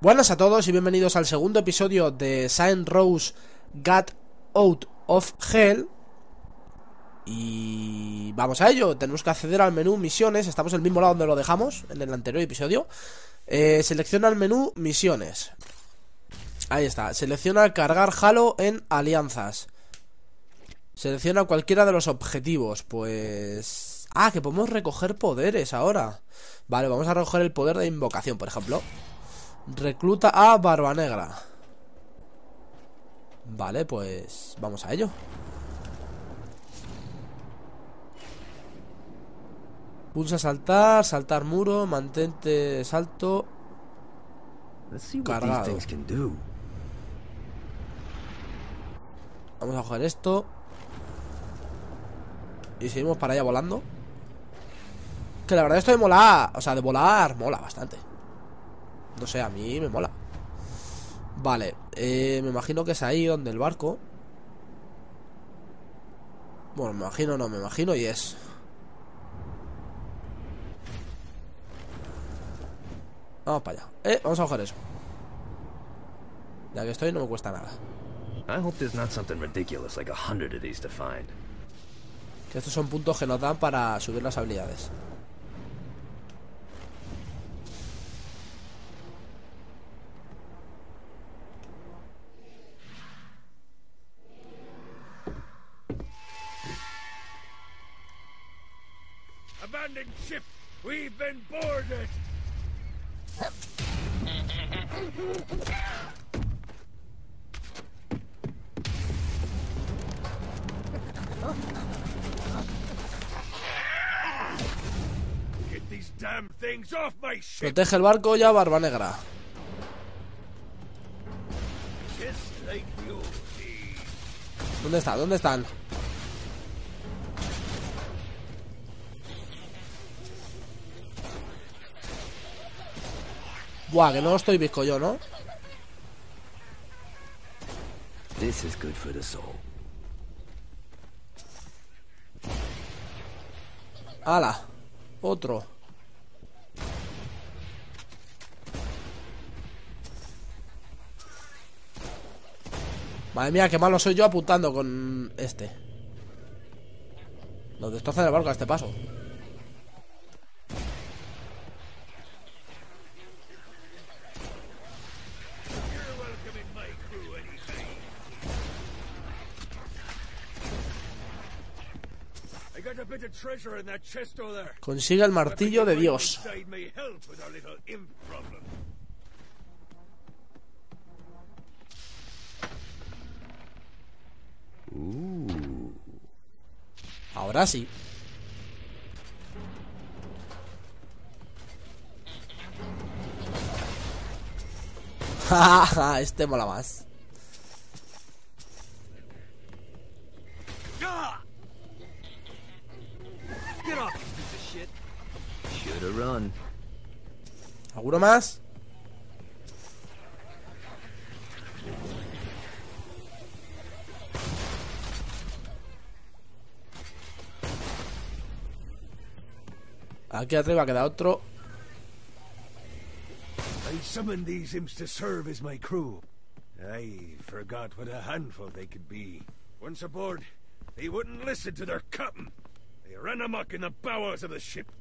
Buenas a todos y bienvenidos al segundo episodio de Saint Rose Got Out of Hell. Y vamos a ello, tenemos que acceder al menú misiones. Estamos en el mismo lado donde lo dejamos en el anterior episodio. Selecciona el menú misiones. Ahí está, selecciona cargar Halo en alianzas. Selecciona cualquiera de los objetivos. Pues... ah, que podemos recoger poderes ahora. Vale, vamos a recoger el poder de invocación, por ejemplo. Recluta a Barba Negra. Vale, pues vamos a ello. Pulsa saltar, saltar muro, mantente salto. Cargado. Vamos a coger esto y seguimos para allá volando. Que la verdad esto de molar, o sea, de volar mola bastante. No sé, a mí me mola. Vale, me imagino que es ahí donde el barco. Bueno, me imagino y es. Vamos para allá. Vamos a coger eso. Ya que estoy, no me cuesta nada. Que estos son puntos que nos dan para subir las habilidades. Abandoned ship, we've been boarded. Get these damn things off my ship. Protege el barco ya, Barba Negra. Just like the old days. ¿Dónde está? ¿Dónde están? Buah, que no estoy bizco yo, ¿no? This is good for the soul. ¡Hala! Otro. Madre mía, qué malo soy yo apuntando con este. Nos destrozan el barco a este paso. Consigue el martillo de Dios. Ahora sí. Este mola más. ¿Alguno más? Aquí arriba queda otro. I summoned these imps to serve as my crew. I forgot what a handful they could be. Once aboard, they wouldn't listen to their captain. They ran amok in the bowels of the ship.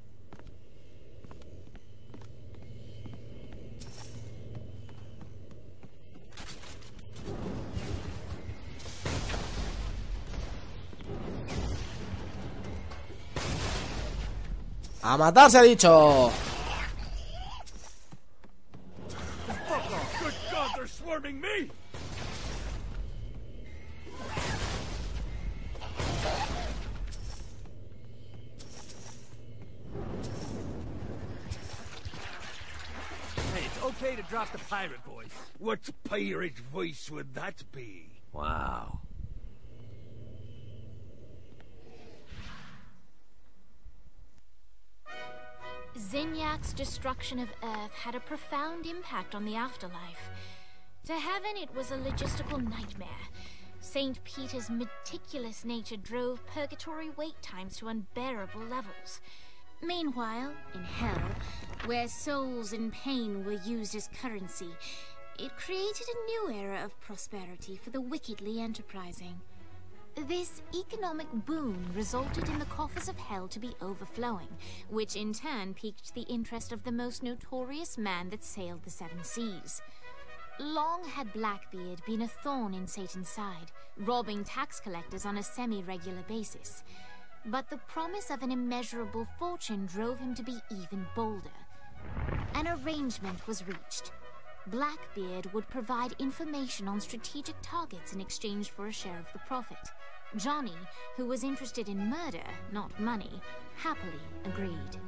¡A matar se ha dicho! Good God, they're swarming me! Hey, it's okay to drop the pirate voice. What pirate voice would that be? Wow. Zinyak's destruction of Earth had a profound impact on the afterlife. To heaven, it was a logistical nightmare. St. Peter's meticulous nature drove purgatory wait times to unbearable levels. Meanwhile, in hell, where souls in pain were used as currency, it created a new era of prosperity for the wickedly enterprising. This economic boon resulted in the coffers of hell to be overflowing, which in turn piqued the interest of the most notorious man that sailed the seven seas. Long had Blackbeard been a thorn in Satan's side, robbing tax collectors on a semi-regular basis. But the promise of an immeasurable fortune drove him to be even bolder. An arrangement was reached. Blackbeard would provide information on strategic targets in exchange for a share of the profit. Johnny, who was interested in murder, not money, happily agreed.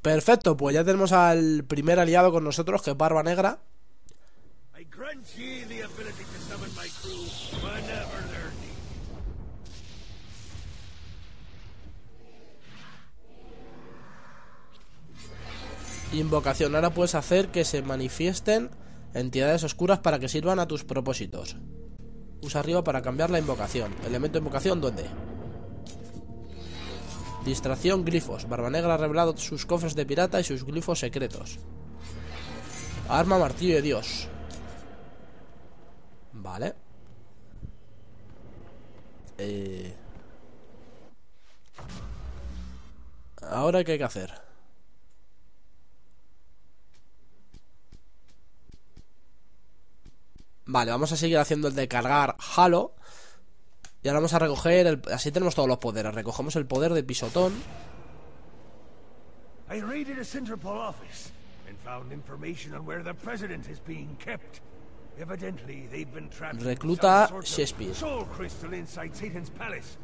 Perfecto, pues ya tenemos al primer aliado con nosotros, que es Barba Negra. I grant ye the ability to summon my crew whenever they're needed. Invocación, ahora puedes hacer que se manifiesten entidades oscuras para que sirvan a tus propósitos. Usa arriba para cambiar la invocación. Elemento de invocación, ¿dónde? Distracción, glifos. Barba Negra ha revelado sus cofres de pirata y sus glifos secretos. Arma, martillo de Dios. Vale. Ahora, ¿qué hay que hacer? Vale, vamos a seguir haciendo el de cargar Halo. Y ahora vamos a recoger el... Así tenemos todos los poderes. Recogemos el poder de pisotón. I raided a Centerpol office and found information on where the president is being kept. Evidently, they've been trapped Recluta in some sort Shakespeare. of soul crystal inside Satan's palace.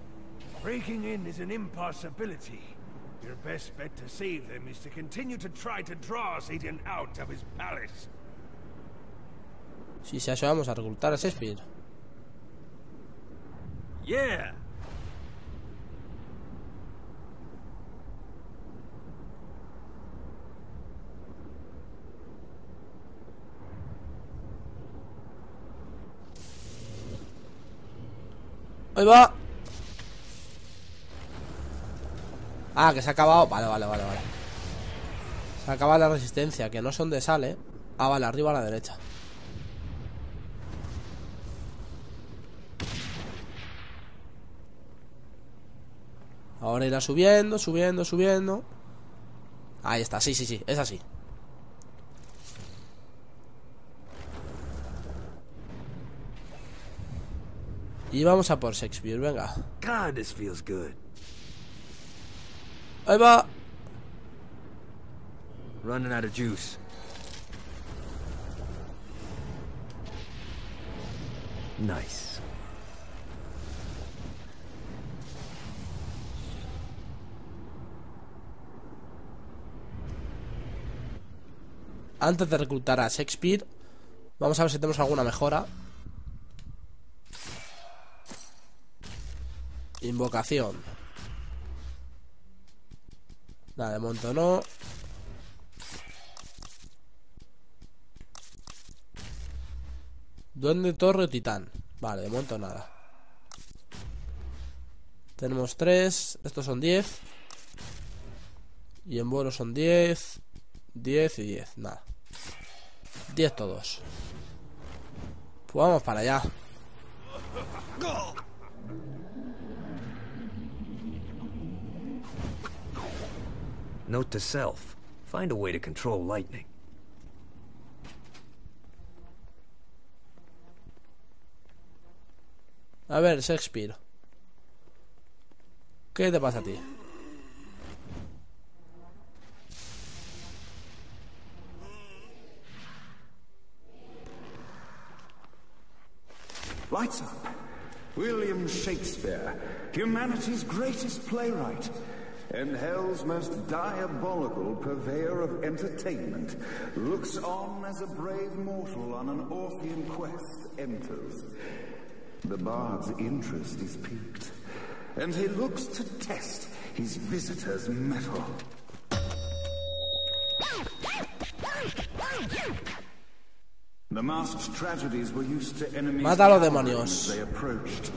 Breaking in is an impossibility. Your best bet to save them is to continue to try to draw Satan out of his palace. Si se eso, vamos a reclutar a Shakespeare. Yeah. Ahí va. Ah, que se ha acabado. Vale. Se acaba la resistencia, que no son de sal, ¿eh? Ah, vale, arriba a la derecha. Ahora irá subiendo. Ahí está, sí, es así. Y vamos a por Shakespeare, venga. God, this feels good. Ahí va. Running out of juice. Nice. Antes de reclutar a Shakespeare, vamos a ver si tenemos alguna mejora. Invocación. Nada, de momento no. Duende, torre o titán. Vale, de momento nada. Tenemos 3. Estos son 10. Y en vuelo son 10. 10 y 10, nada. 10 todos. Pues vamos para allá. Note to self. Find a way to control lightning. A ver, Shakespeare, ¿qué te pasa a ti? Lights up. William Shakespeare, humanity's greatest playwright, and hell's most diabolical purveyor of entertainment, looks on as a brave mortal on an Orphean quest enters. The bard's interest is piqued, and he looks to test his visitor's mettle. The masked tragedies were used to enemies Mata a los demonios. they approached.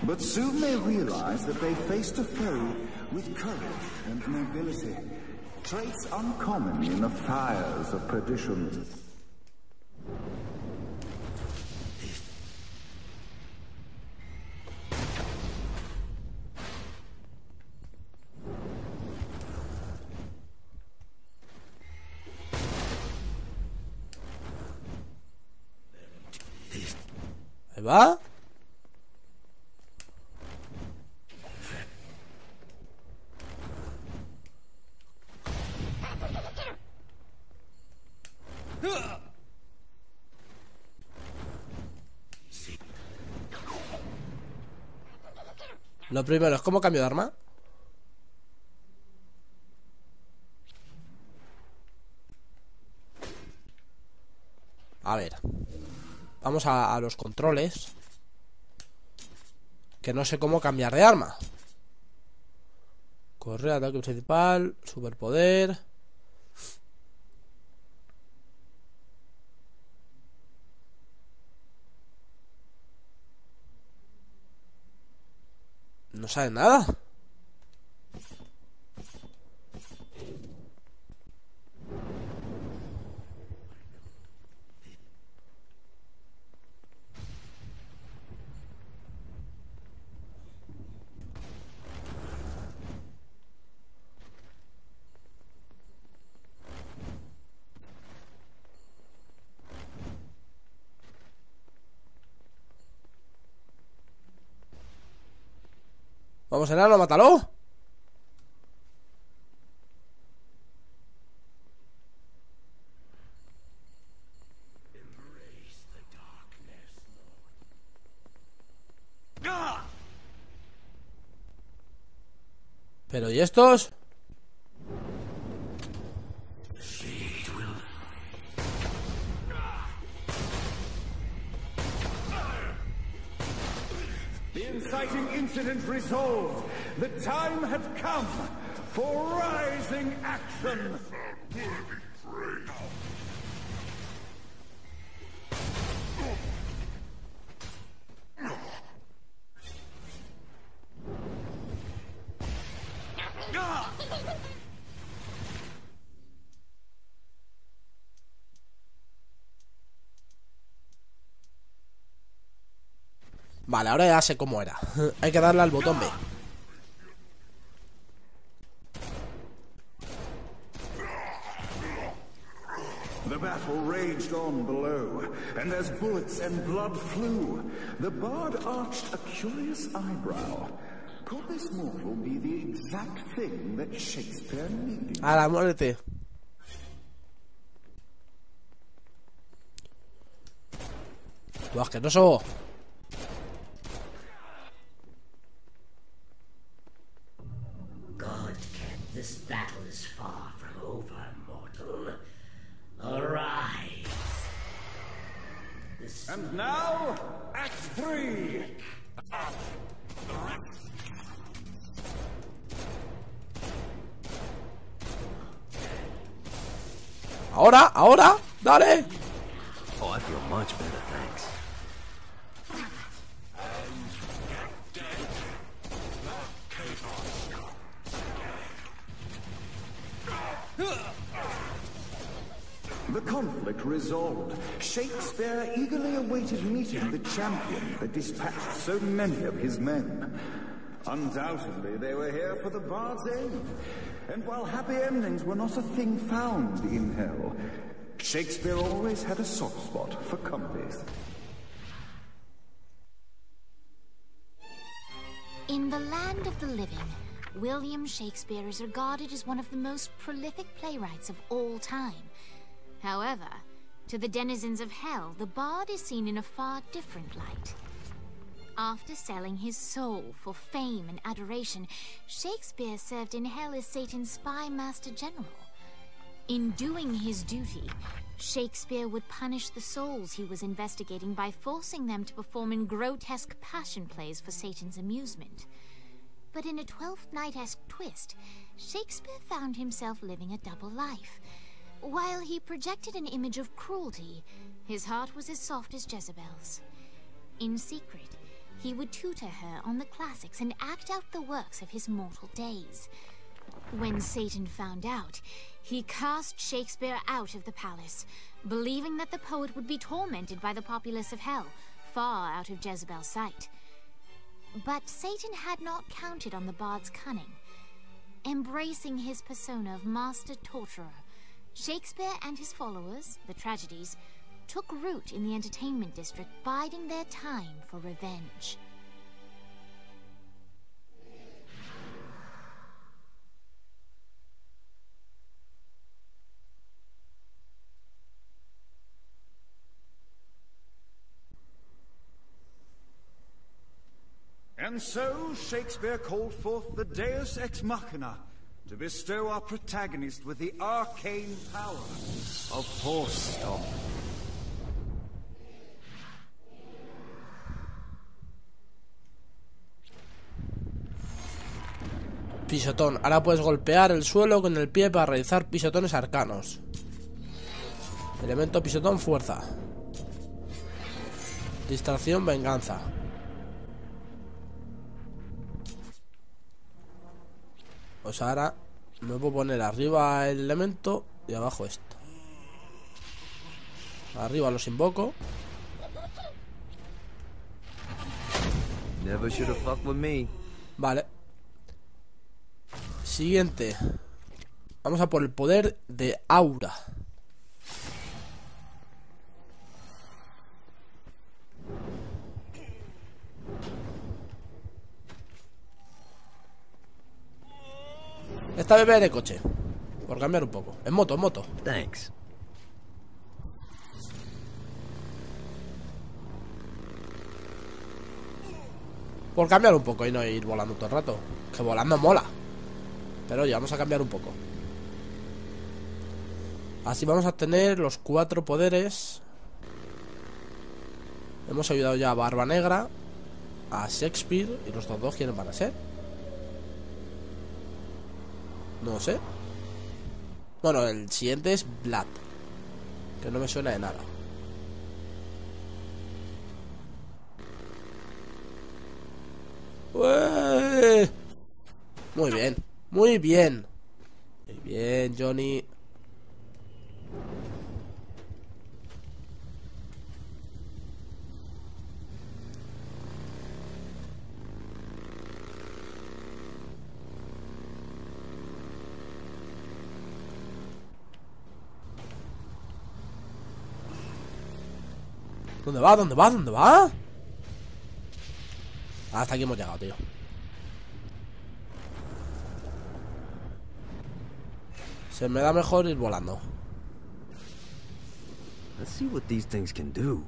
But soon they realized that they faced a foe with courage and nobility, traits uncommon in the fires of perdition. Ahí va. Lo primero es cómo cambio de arma. A ver. Vamos a los controles. Que no sé cómo cambiar de arma. Correr, ataque principal, superpoder. No sabe nada. Vamos, enano, mátalo. Pero ¿y estos? The inciting incident resolved. The time had come for rising action. Vale, ahora ya sé cómo era. Hay que darle al botón B. The battle raged on below, and as bullets and blood flew, the bard arched a curious eyebrow. Could this mortal be the exact thing that Shakespeare needed? A la muerte. Tú asqueroso. This battle is far from over, mortal. Arise. And now, Act 3! Ahora, dale. Oh, I feel much better, thanks. The conflict resolved. Shakespeare eagerly awaited meeting the champion that dispatched so many of his men. Undoubtedly, they were here for the bard's aid. And while happy endings were not a thing found in hell, Shakespeare always had a soft spot for comedies. In the land of the living, William Shakespeare is regarded as one of the most prolific playwrights of all time. However, to the denizens of hell, the bard is seen in a far different light. After selling his soul for fame and adoration, Shakespeare served in hell as Satan's spy master general. In doing his duty, Shakespeare would punish the souls he was investigating by forcing them to perform in grotesque passion plays for Satan's amusement. But in a Twelfth Night-esque twist, Shakespeare found himself living a double life. While he projected an image of cruelty, his heart was as soft as Jezebel's. In secret, he would tutor her on the classics and act out the works of his mortal days. When Satan found out, he cast Shakespeare out of the palace, believing that the poet would be tormented by the populace of hell, far out of Jezebel's sight. But Satan had not counted on the bard's cunning. Embracing his persona of master torturer, Shakespeare and his followers, the tragedies, took root in the entertainment district, biding their time for revenge. And so Shakespeare called forth the Deus Ex Machina to bestow our protagonist with the arcane power of Force Stop. Pisotón. Ahora puedes golpear el suelo con el pie para realizar pisotones arcanos. Elemento pisotón, fuerza. Distracción, venganza. Pues ahora me puedo poner arriba el elemento y abajo esto. Arriba los invoco. Never should have fucked with me. Vale. Siguiente. Vamos a por el poder de aura. Esta vez de coche. Por cambiar un poco. En moto, en moto. Thanks. Por cambiar un poco y no ir volando todo el rato. Que volando mola. Pero oye, vamos a cambiar un poco. Así vamos a tener los 4 poderes. Hemos ayudado ya a Barba Negra, a Shakespeare. Y los dos, ¿quiénes van a ser? No sé. Bueno, el siguiente es Vlad, que no me suena de nada. ¡Ué! Muy bien, muy bien. Muy bien, Johnny. ¿Dónde va? ¿Dónde va? ¿Dónde va? Hasta aquí hemos llegado, tío. Se me da mejor ir volando. Let's see what these things can do.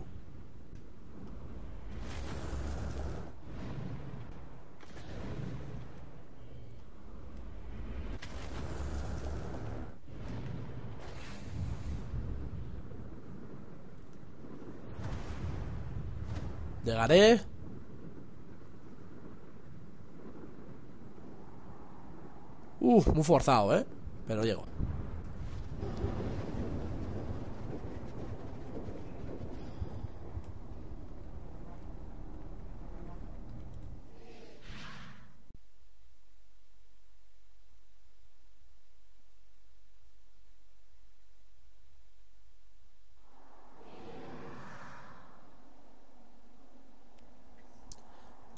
Llegaré. Muy forzado, ¿eh? Pero llego.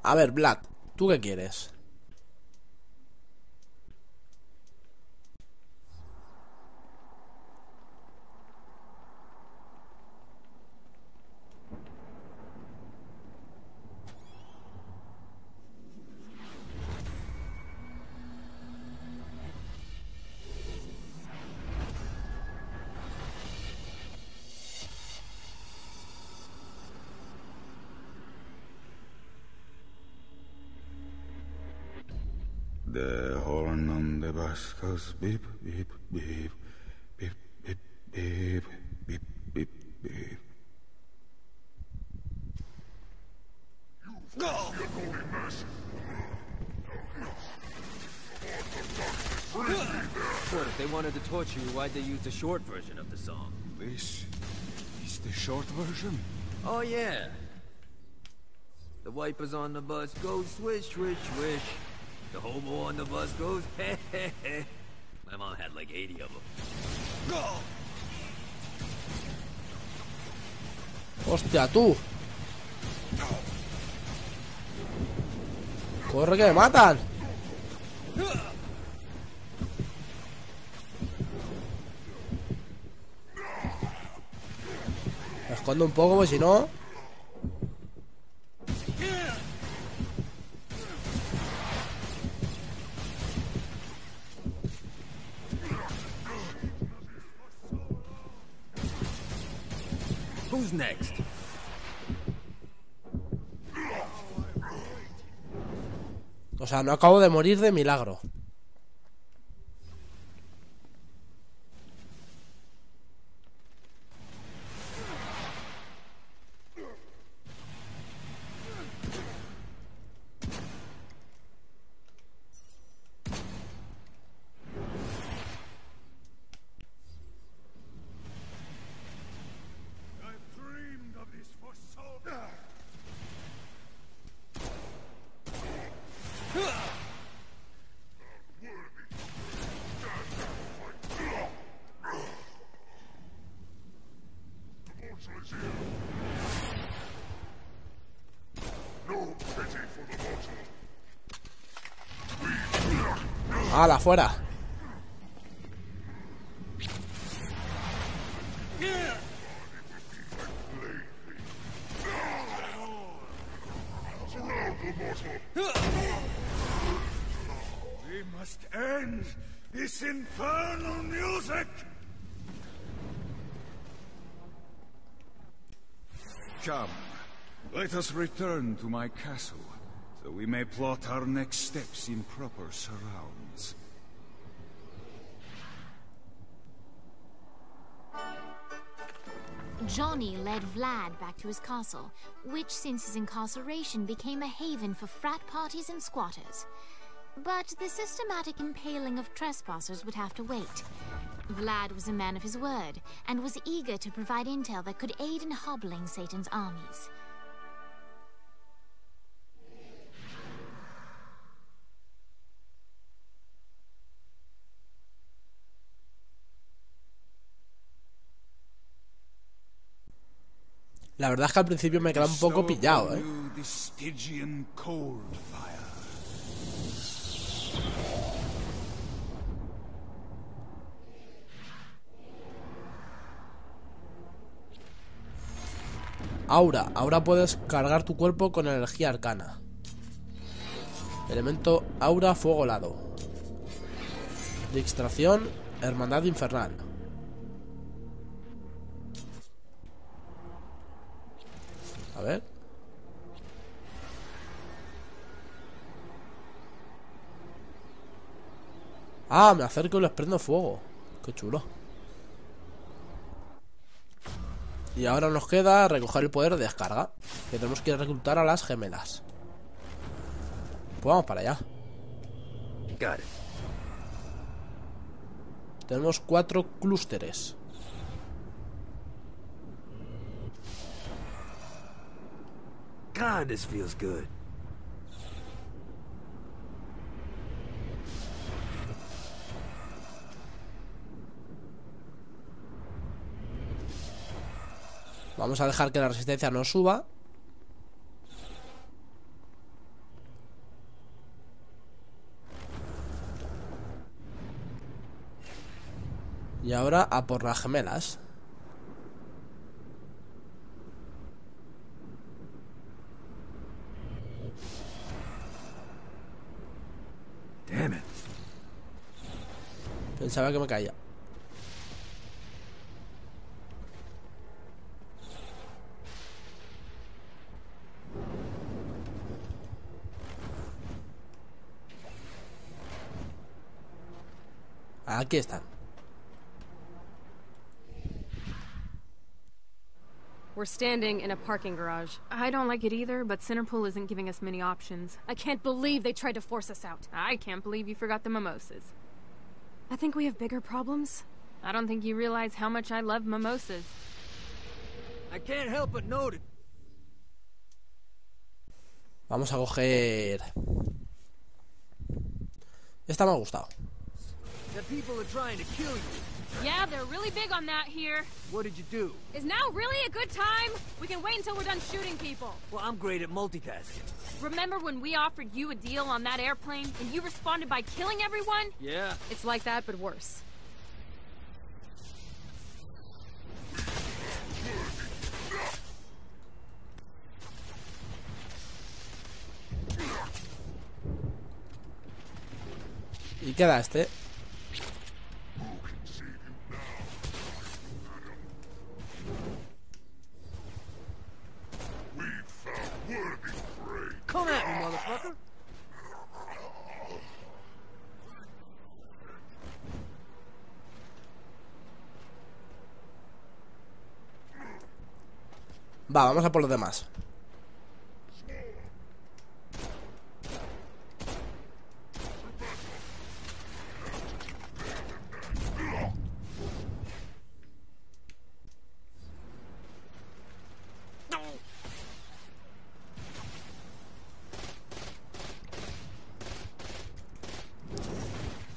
A ver, Vlad, ¿tú qué quieres? The horn on the bus goes beep, beep, beep, beep, beep, beep, beep, beep, beep. what, if they wanted to torture you, why'd they use the short version of the song? This is the short version. Oh, yeah. The wipers on the bus go swish, swish, swish. The hobo on the bus goes heh, heh, heh. My mom had like 80 of them. Hostia, tú. Corre que me matan. Me escondo un poco, pues si no. Who's next? O sea, no acabo de morir de milagro. ¡Hala, fuera! We must end this infernal music! Come, let us return to my castle, so we may plot our next steps in proper surrounds. Johnny led Vlad back to his castle, which since his incarceration became a haven for frat parties and squatters. But the systematic impaling of trespassers would have to wait. Vlad was a man of his word, and was eager to provide intel that could aid in hobbling Satan's armies. La verdad es que al principio me quedaba un poco pillado, ¿eh? Aura. Ahora puedes cargar tu cuerpo con energía arcana. Elemento aura, fuego helado. Distracción, hermandad infernal. A ver. Ah, me acerco y les prendo fuego. Qué chulo. Y ahora nos queda recoger el poder de descarga, que tenemos que reclutar a las gemelas. Pues vamos para allá. Tenemos 4 clústeres. God, this feels good. Vamos a dejar que la resistencia no suba. Y ahora a por las gemelas. Damn it. Pensaba que me caía. Aquí están. We're standing in a parking garage. I don't like it either, but Centerpool isn't giving us many options. I can't believe they tried to force us out. I can't believe you forgot the mimosas. I think we have bigger problems. I don't think you realize how much I love mimosas. I can't help but notice. Vamos a coger... Esta me ha gustado. That people are trying to kill you. Yeah, they're really big on that here. What did you do? Is now really a good time? We can wait until we're done shooting people. Well, I'm great at multitasking. Remember when we offered you a deal on that airplane and you responded by killing everyone? Yeah. It's like that, but worse. Y queda este. Come at me, motherfucker. Va, vamos a por los demás.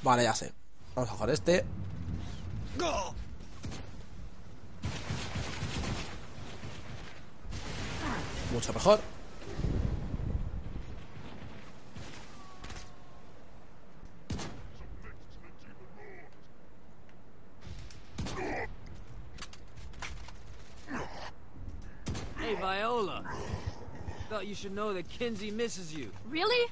Vale, ya sé. Vamos a jugar este. Mucho mejor. Hey, Viola. Thought you should know that Kinsey misses you. Really?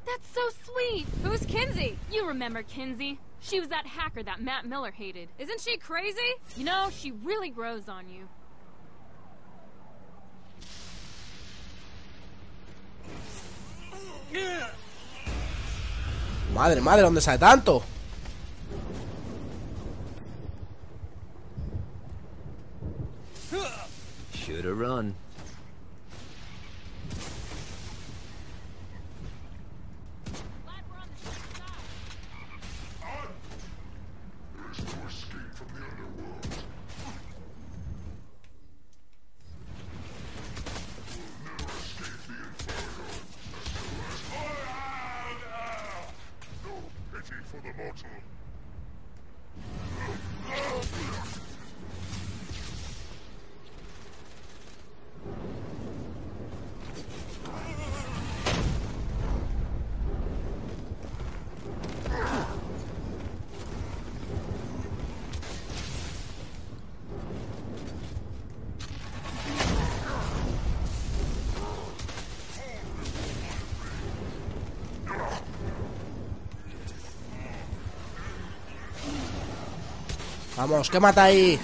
That's so sweet. Who's Kinsey? You remember Kinsey. She was that hacker that Matt Miller hated. Isn't she crazy? You know, she really grows on you. Madre, madre, ¿dónde sale tanto? Shoulda run. Vamos, ¿qué mata ahí?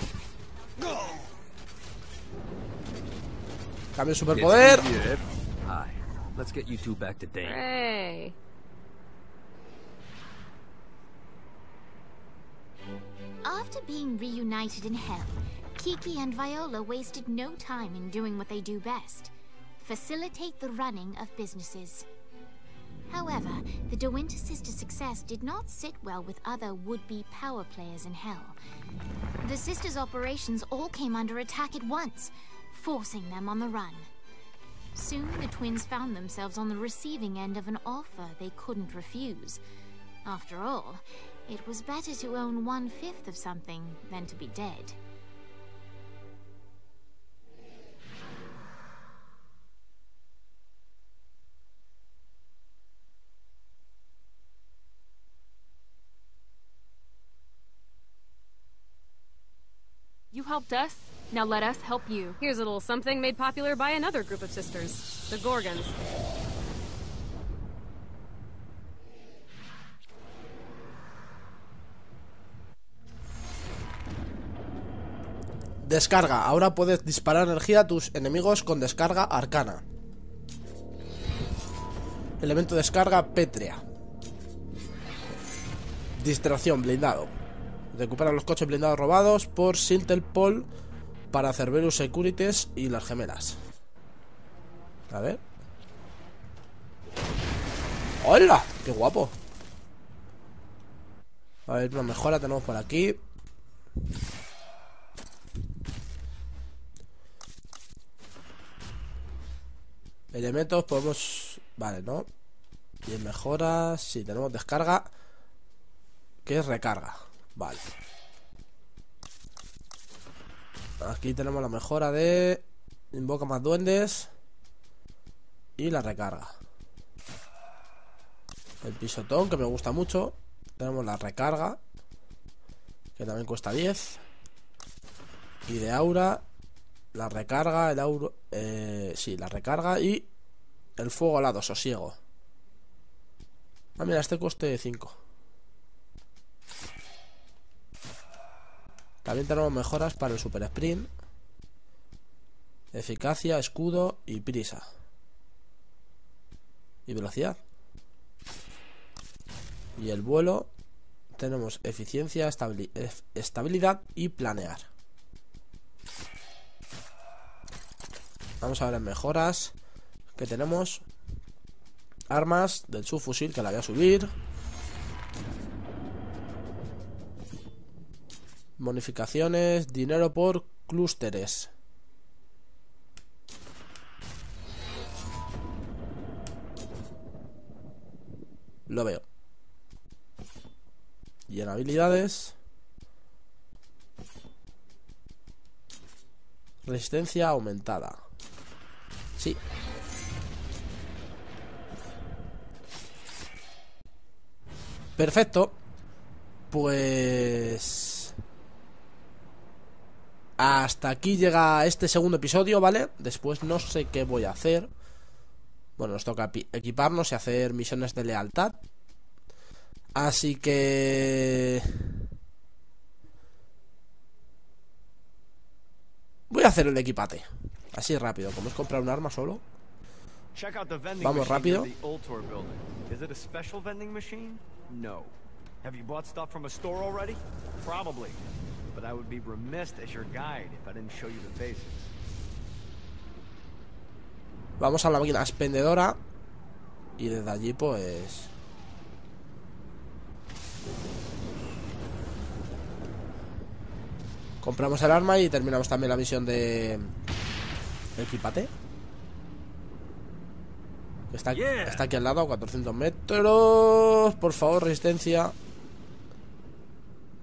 Cambio de superpoder. Hi. Let's get you two back to Dane. Hey. After being reunited in hell, Kiki and Viola wasted no time in doing what they do best: facilitate the running of businesses. However, the De Winter sisters' success did not sit well with other would-be power players in hell. The sisters' operations all came under attack at once, forcing them on the run. Soon, the twins found themselves on the receiving end of an offer they couldn't refuse. After all, it was better to own 1/5 of something than to be dead. You helped us. Now let us help you. Here's a little something made popular by another group of sisters, the Gorgons. Descarga. Ahora puedes disparar energía a tus enemigos con descarga arcana. Elemento descarga pétrea. Distracción, blindado. Recupera los coches blindados robados por Sintelpol para Cerberus Securities y las gemelas. A ver. ¡Hola! ¡Qué guapo! A ver, una mejora tenemos por aquí. Elementos podemos... Vale, ¿no? Y en mejoras... Sí, tenemos descarga, que es recarga. Vale. Aquí tenemos la mejora de... Invoca más duendes. Y la recarga. El pisotón, que me gusta mucho. Tenemos la recarga, que también cuesta 10. Y de aura, la recarga, el aura... sí, la recarga y el fuego alado, sosiego. Ah, mira, este coste 5. También tenemos mejoras para el super sprint, eficacia, escudo y prisa. Y velocidad. Y el vuelo, tenemos eficiencia, estabilidad y planear. Vamos a ver en mejoras que tenemos. Armas del subfusil, que la voy a subir. Bonificaciones, dinero por clústeres. Lo veo. Y en habilidades, resistencia aumentada. Sí. Perfecto. Pues hasta aquí llega este segundo episodio, ¿vale? Después no sé qué voy a hacer. Bueno, nos toca equiparnos y hacer misiones de lealtad. Así que voy a hacer el equipate así rápido, como es comprar un arma solo. Vamos rápido. Vamos a la máquina expendedora y desde allí pues compramos el arma y terminamos también la misión de equipate. Está aquí al lado, a 400 metros. Por favor, resistencia.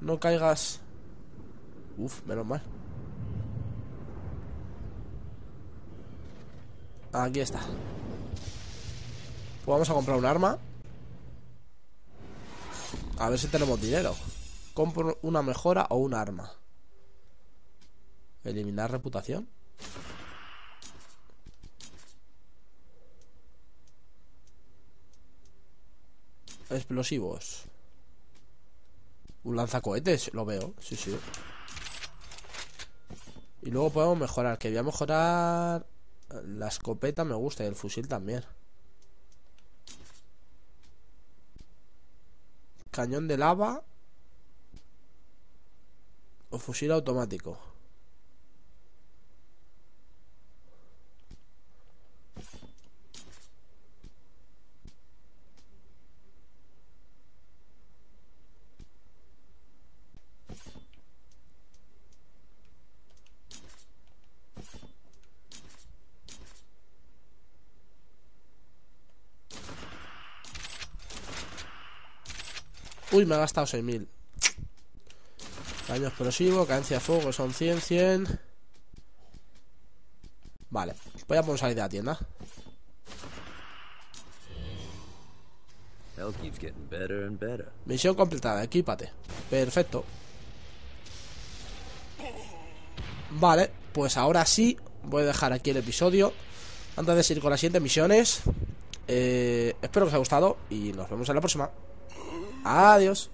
No caigas. Uf, menos mal. Aquí está. Pues vamos a comprar un arma. A ver si tenemos dinero. Compro una mejora o un arma. Eliminar reputación. Explosivos. Un lanzacohetes, lo veo. Sí, sí. Y luego podemos mejorar. Que voy a mejorar la escopeta, me gusta. Y el fusil también. Cañón de lava o fusil automático. Uy, me ha gastado 6000. Daño explosivo, cadencia de fuego, son 100. Vale, voy a poner salir de la tienda. Misión completada, equípate. Perfecto. Vale, pues ahora sí voy a dejar aquí el episodio antes de seguir con las siguientes misiones. Espero que os haya gustado y nos vemos en la próxima. Adiós.